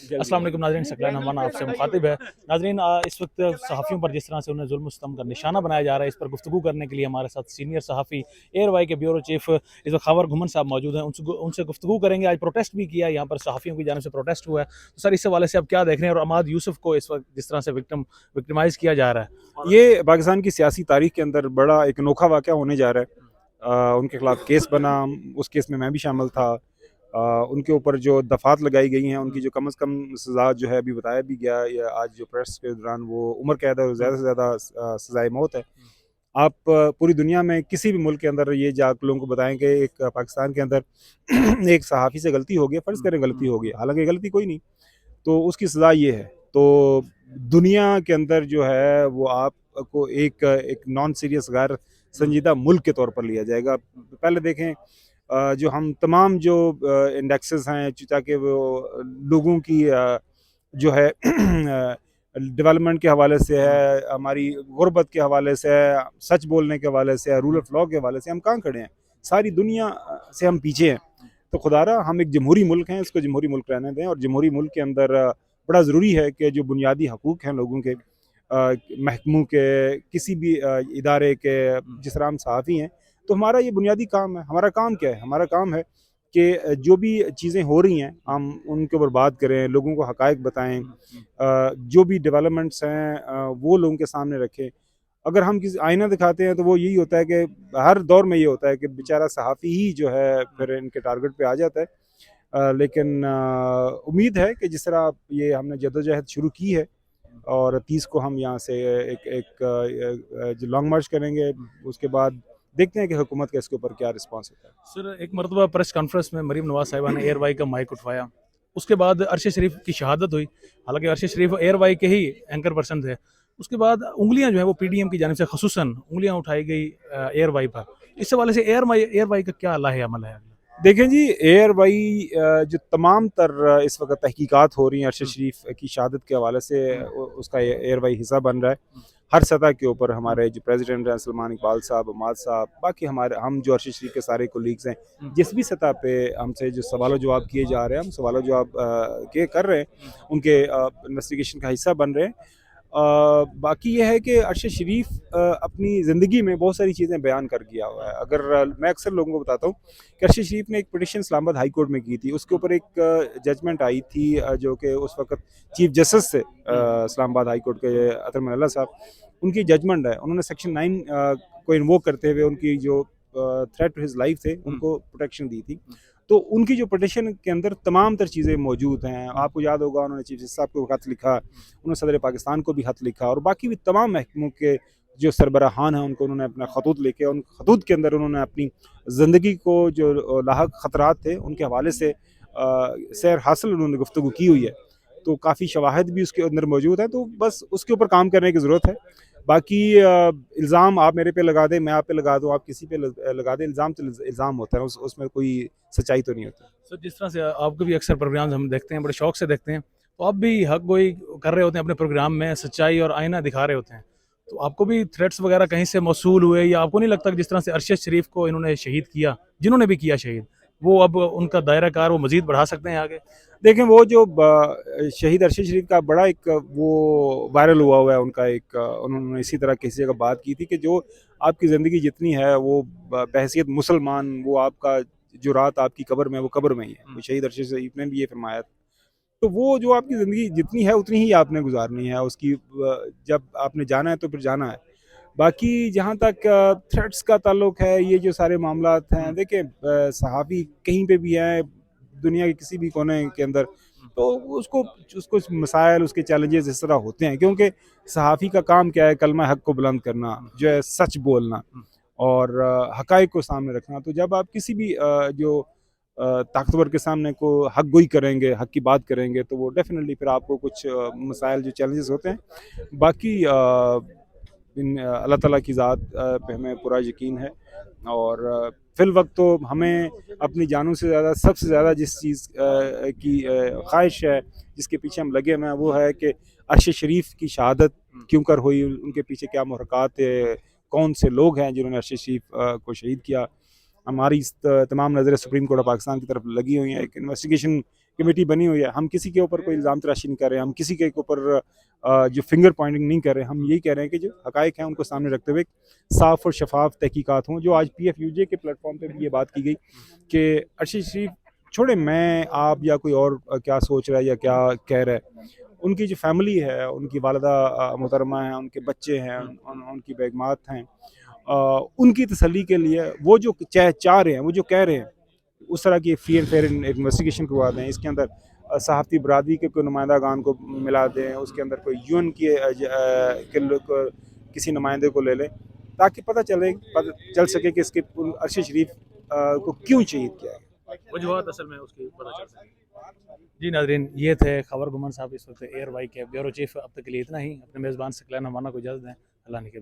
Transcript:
अस्सलाम वालेकुम नाज़रीन, सकलैन हमान आपसे मुखातिब है। नाज़रीन, इस वक्त सहाफ़ियों पर जिस तरह से उन्हें जुल्म सितम का निशाना बनाया जा रहा है, इस पर गुफ्तगू करने के लिए हमारे साथ सीनियर सहाफ़ी एयर वाई के ब्यूरो चीफ इस वक्त खबर घुमन साहब मौजूद हैं। उनसे गुफ्तगू करेंगे। आज प्रोटेस्ट भी किया, यहाँ पर सहाफ़ियों की जानिब से प्रोटेस्ट हुआ है। तो सर, इस हवाले से आप क्या देख रहे हैं? और अमाद यूसुफ को इस वक्त जिस तरह से विक्टिमाइज़ किया जा रहा है। ये पाकिस्तान की सियासी तारीख के अंदर बड़ा एक अनोखा वाक़या होने जा रहा है। उनके खिलाफ केस बना, उस केस में मैं भी शामिल था। उनके ऊपर जो दफ़ात लगाई गई हैं, उनकी जो कम से कम सज़ा जो है अभी बताया भी गया, या आज जो प्रेस के दौरान वो उम्र कैद है और ज़्यादा से ज़्यादा सज़ाए मौत है। आप पूरी दुनिया में किसी भी मुल्क के अंदर ये जाकर लोगों को बताएं कि एक पाकिस्तान के अंदर एक सहाफ़ी से गलती हो गई, फ़र्ज़ करें गलती हो गई, हालांकि गलती कोई नहीं, तो उसकी सज़ा ये है। तो दुनिया के अंदर जो है वो आपको एक एक नॉन सीरियस गैर संजीदा मुल्क के तौर पर लिया जाएगा। पहले देखें, जो हम तमाम जो इंडेक्सेस हैं, ताकि वो लोगों की जो है डेवलपमेंट के हवाले से है, हमारी गुर्बत के हवाले से है, सच बोलने के हवाले से है, रूल ऑफ लॉ के हवाले से हम कहाँ खड़े हैं? सारी दुनिया से हम पीछे हैं। तो खुदारा हम एक जमहूरी मुल्क हैं, इसको जमहूरी मुल्क रहने दें। और जमहूरी मुल्क के अंदर बड़ा ज़रूरी है कि जो बुनियादी हकूक़ हैं लोगों के, महकमों के, किसी भी इदारे के, जिस तरह हम सहाफ़ी हैं, तो हमारा ये बुनियादी काम है। हमारा काम क्या है? हमारा काम है कि जो भी चीज़ें हो रही हैं हम उनके ऊपर बात करें, लोगों को हक़ाइक़ बताएँ, जो भी डेवलपमेंट्स हैं वो लोगों के सामने रखें। अगर हम किसी आईना दिखाते हैं तो वो यही होता है कि हर दौर में ये होता है कि बेचारा सहाफ़ी ही जो है फिर इनके टारगेट पे आ जाता है। लेकिन उम्मीद है कि जिस तरह ये हमने जद्दोजहद शुरू की है, और 30 को हम यहाँ से जो लॉन्ग मार्च करेंगे, उसके बाद देखते हैं कि हुकूमत का इसके ऊपर क्या रिस्पॉन्स होता है। सर, एक मरतबा प्रेस कॉन्फ्रेंस में मरीम नवाज साहिबा ने एयर वाई का माइक उठवाया। उसके बाद अरशद शरीफ की शहादत हुई। हालांकि अरशद शरीफ एयर वाई के ही एंकर पर्सन थे। उसके बाद उंगलियां जो है वो पीडीएम की जानिब से खसूसन उंगलियां उठाई गई एयर वाई पर। इस हवाले से एयर वाई का क्या लाहे अमल है? देखें जी, एयर वाई जो तमाम तर इस वक्त तहकीकात हो रही हैं अरशद शरीफ की शहादत के हवाले से, उसका एयर वाई हिस्सा बन रहा है। हर सतह के ऊपर हमारे जो प्रेसिडेंट हैं सलमान इकबाल साहब, अमाद साहब, बाकी हमारे हम जो अरशद शरीफ के सारे कोलीग्स हैं, जिस भी सतह पे हमसे जो सवाल जवाब किए जा रहे हैं, हम सवाल जवाब के कर रहे हैं, उनके इन्वेस्टिगेशन का हिस्सा बन रहे हैं। बाकी ये है कि अरशद शरीफ अपनी ज़िंदगी में बहुत सारी चीज़ें बयान कर गया हुआ है। अगर मैं अक्सर लोगों को बताता हूँ कि अरशद शरीफ ने एक पिटिशन इस्लामाबाद हाई कोर्ट में की थी, उसके ऊपर एक जजमेंट आई थी, जो कि उस वक्त चीफ जस्टिस थे इस्लामाबाद हाई कोर्ट के अतर मल्ला साहब, उनकी जजमेंट है। उन्होंने सेक्शन 9 को इन्वोक करते हुए उनकी जो थ्रेट टू हिज लाइफ थे उनको प्रोटेक्शन दी थी। तो उनकी जो पिटिशन के अंदर तमाम तर चीज़ें मौजूद हैं। आपको याद होगा उन्होंने चीफ जस्टिस साहब को खत लिखा, उन्होंने सदर पाकिस्तान को भी खत लिखा, और बाकी भी तमाम महकमों के जो सरबराहान हैं उनको उन्होंने अपना खतूत लिखे। उन खतूत के अंदर उन्होंने अपनी ज़िंदगी को जो लाहक ख़तरात थे उनके हवाले से सैर हासिल उन्होंने गुफ्तगू की हुई है। तो काफ़ी शवाहिद भी उसके अंदर मौजूद हैं, तो बस उसके ऊपर काम करने की ज़रूरत है। बाकी इल्ज़ाम आप मेरे पे लगा दें, मैं आप पे लगा दूँ, आप किसी पे लगा दें, इल्ज़ाम तो इल्ज़ाम होता है, उसमें कोई सच्चाई तो नहीं होती। सर, जिस तरह से आपके भी अक्सर प्रोग्राम्स हम देखते हैं, बड़े शौक से देखते हैं, तो आप भी हक गोई कर रहे होते हैं अपने प्रोग्राम में, सच्चाई और आईना दिखा रहे होते हैं। तो आपको भी थ्रेट्स वगैरह कहीं से मौसूल हुए, या आपको नहीं लगता कि जिस तरह से अरशद शरीफ को इन्होंने शहीद किया, जिन्होंने भी किया शहीद, वो अब उनका दायरा कार वो मजीद बढ़ा सकते हैं आगे? देखें, वो जो शहीद अरशद शरीफ का बड़ा एक वो वायरल हुआ है उनका एक, उन्होंने इसी तरह किसी जगह बात की थी कि जो आपकी ज़िंदगी जितनी है वो बहैसियत मुसलमान, वो आपका जो रात आपकी कब्र में है वो कब्र में ही है। वो शहीद अरशद शरीफ ने भी ये फरमाया था। तो वो जो आपकी ज़िंदगी जितनी है उतनी ही आपने गुजारनी है, उसकी जब आपने जाना है तो फिर जाना है। बाकी जहाँ तक थ्रेट्स का ताल्लुक है, ये जो सारे मामलात हैं, देखिए सहाफ़ी कहीं पे भी हैं दुनिया के किसी भी कोने के अंदर, तो उसको उसको मसाइल, उसके चैलेंजेस इस तरह होते हैं, क्योंकि सहाफ़ी का काम क्या है? कलमा हक़ को बुलंद करना, जो है सच बोलना और हक़ाइक़ को सामने रखना। तो जब आप किसी भी जो ताकतवर के सामने को हक़ गोई करेंगे, हक़ की बात करेंगे, तो वो डेफ़िनेटली फिर आपको कुछ मसाइल, जो चैलेंजेस होते हैं। बाकी अल्लाह ताला की ज़ात पे हमें पूरा यकीन है, और फ़िलवक़्त तो हमें अपनी जानों से ज़्यादा, सबसे ज़्यादा जिस चीज़ की ख़्वाहिश है, जिसके पीछे हम लगे हुए हैं, वो है कि अरशद शरीफ की शहादत क्यों कर हुई, उनके पीछे क्या मुहर्रकात थे, कौन से लोग हैं जिन्होंने अरशद शरीफ को शहीद किया। हमारी तमाम नज़रें सुप्रीम कोर्ट ऑफ पाकिस्तान की तरफ लगी हुई हैं। एक इन्वेस्टिगेशन कमेटी बनी हुई है। हम किसी के ऊपर कोई इल्ज़ाम तराशी नहीं कर रहे, हम किसी के ऊपर जो फिंगर पॉइंटिंग नहीं कर रहे, हम यही कह रहे हैं कि जो हक़ाइक़ हैं उनको सामने रखते हुए साफ़ और शफाफ तहकीकात हों। जो आज PFUJ के प्लेटफॉर्म पे भी ये बात की गई कि अर्शी शरीफ छोड़े मैं आप या कोई और क्या सोच रहा है या क्या कह रहा है, उनकी जो फैमिली है, उनकी वालिदा मोहतरमा हैं, उनके बच्चे हैं, उनकी बेगमात हैं, उनकी तसल्ली के लिए वो जो चाह रहे हैं, वो जो कह रहे हैं, उस तरह की फ्री एंड फेयर इन्वेस्टिगेशन करवा दें। इसके अंदर सहाफ़ती बरादरी के कोई नुमाइंदागान को मिला दें, उसके अंदर कोई UN के किसी नुमाइंदे को ले लें, ताकि पता चल सके कि इसके अर्शी शरीफ को क्यों शहीद किया है। वजूहात असल में उसकी पता चल सके। जी नाज़रीन, ये थे खबर गुमन साहब इस वक्त एयर वाई के ब्यूरो चीफ। अब तक के लिए इतना ही। अपने मेज़बान सकलैन हमाना को इजाज़त दें। अल्लाह ने के बाद।